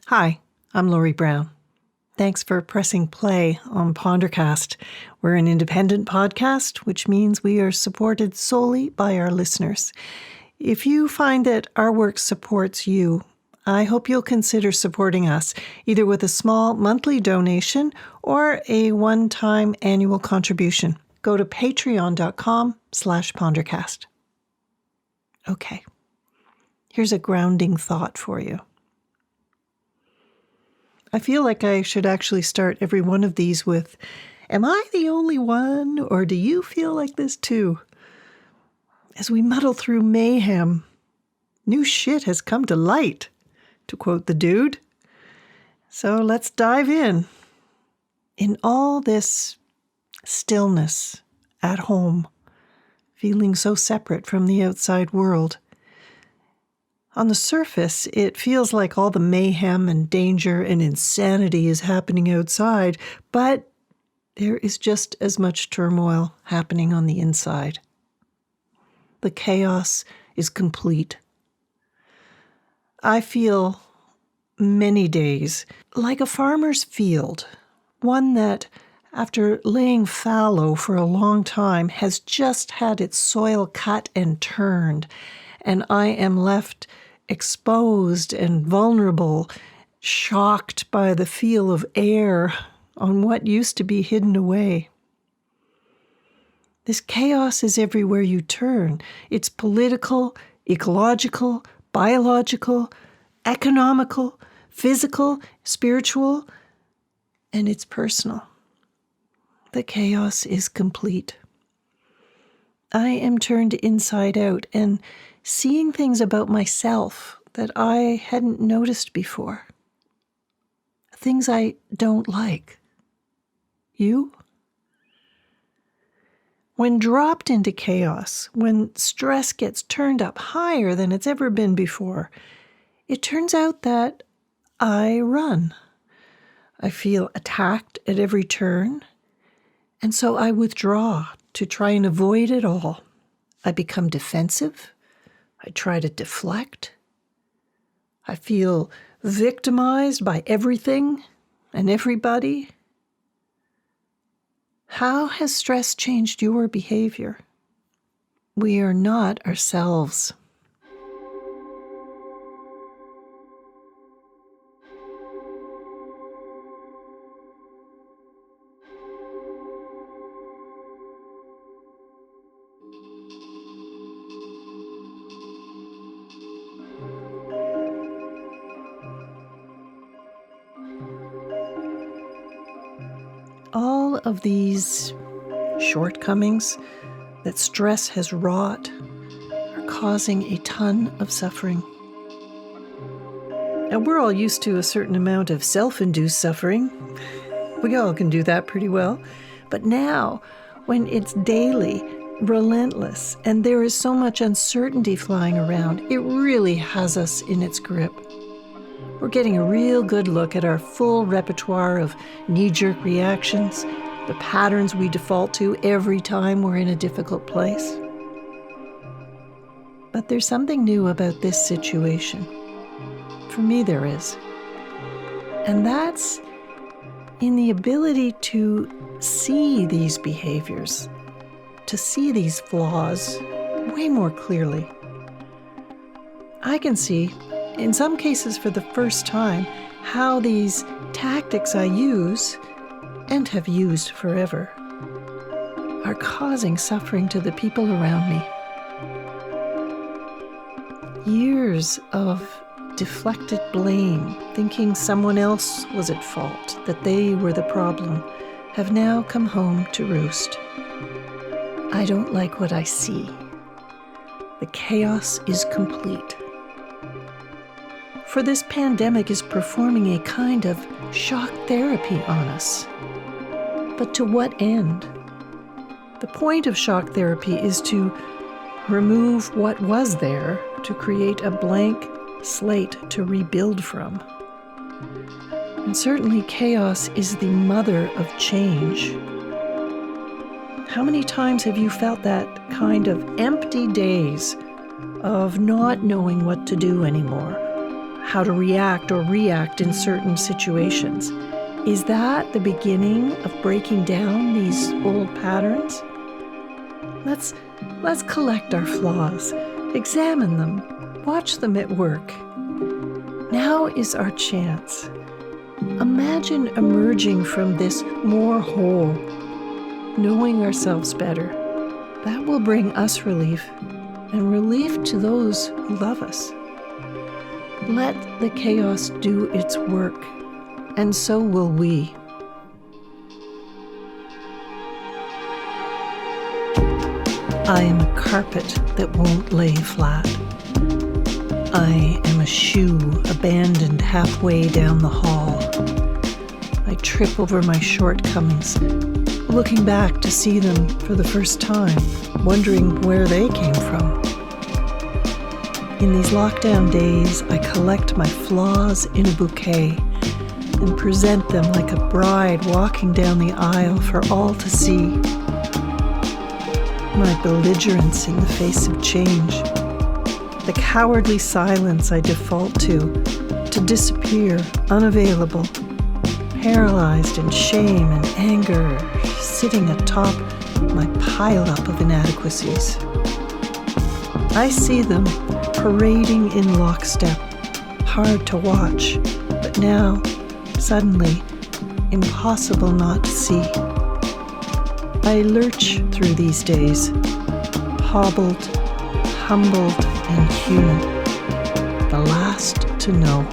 Hi, I'm Lori Brown. Thanks for pressing play on Pondercast. We're an independent podcast, which means we are supported solely by our listeners. If you find that our work supports you, I hope you'll consider supporting us, either with a small monthly donation or a one-time annual contribution. Go to patreon.com/pondercast. Okay, here's a grounding thought for you. I feel like I should actually start every one of these with, am I the only one, or do you feel like this too? As we muddle through mayhem, new shit has come to light, to quote the dude. So let's dive in. In all this stillness at home, feeling so separate from the outside world, on the surface, it feels like all the mayhem and danger and insanity is happening outside, but there is just as much turmoil happening on the inside. The chaos is complete. I feel many days like a farmer's field, one that, after laying fallow for a long time, has just had its soil cut and turned, and I am left exposed and vulnerable, shocked by the feel of air on what used to be hidden away. This chaos is everywhere you turn. It's political, ecological, biological, economical, physical, spiritual, and it's personal. The chaos is complete. I am turned inside out and seeing things about myself that I hadn't noticed before. Things I don't like. You? When dropped into chaos, when stress gets turned up higher than it's ever been before, it turns out that I run. I feel attacked at every turn, and so I withdraw to try and avoid it all. I become defensive. I try to deflect. I feel victimized by everything and everybody. How has stress changed your behavior? We are not ourselves. All of these shortcomings that stress has wrought are causing a ton of suffering. And we're all used to a certain amount of self-induced suffering. We all can do that pretty well. But now, when it's daily, relentless, and there is so much uncertainty flying around, it really has us in its grip. We're getting a real good look at our full repertoire of knee-jerk reactions, the patterns we default to every time we're in a difficult place. But there's something new about this situation. For me, there is. And that's in the ability to see these behaviors, to see these flaws way more clearly. I can see, in some cases for the first time, how these tactics I use, and have used forever, are causing suffering to the people around me. Years of deflected blame, thinking someone else was at fault, that they were the problem, have now come home to roost. I don't like what I see. The chaos is complete. For this pandemic is performing a kind of shock therapy on us. But to what end? The point of shock therapy is to remove what was there to create a blank slate to rebuild from. And certainly chaos is the mother of change. How many times have you felt that kind of empty days of not knowing what to do anymore? how to react or react in certain situations. Is that the beginning of breaking down these old patterns? Let's collect our flaws, examine them, watch them at work. Now is our chance. Imagine emerging from this more whole, knowing ourselves better. That will bring us relief, and relief to those who love us. Let the chaos do its work, and so will we. I am a carpet that won't lay flat. I am a shoe abandoned halfway down the hall. I trip over my shortcomings, looking back to see them for the first time, wondering where they came from. In these lockdown days, I collect my flaws in a bouquet and present them like a bride walking down the aisle for all to see. My belligerence in the face of change, the cowardly silence I default to disappear unavailable, paralyzed in shame and anger, sitting atop my pileup of inadequacies. I see them parading in lockstep, hard to watch, but now, suddenly, impossible not to see. I lurch through these days, hobbled, humbled, and human, the last to know.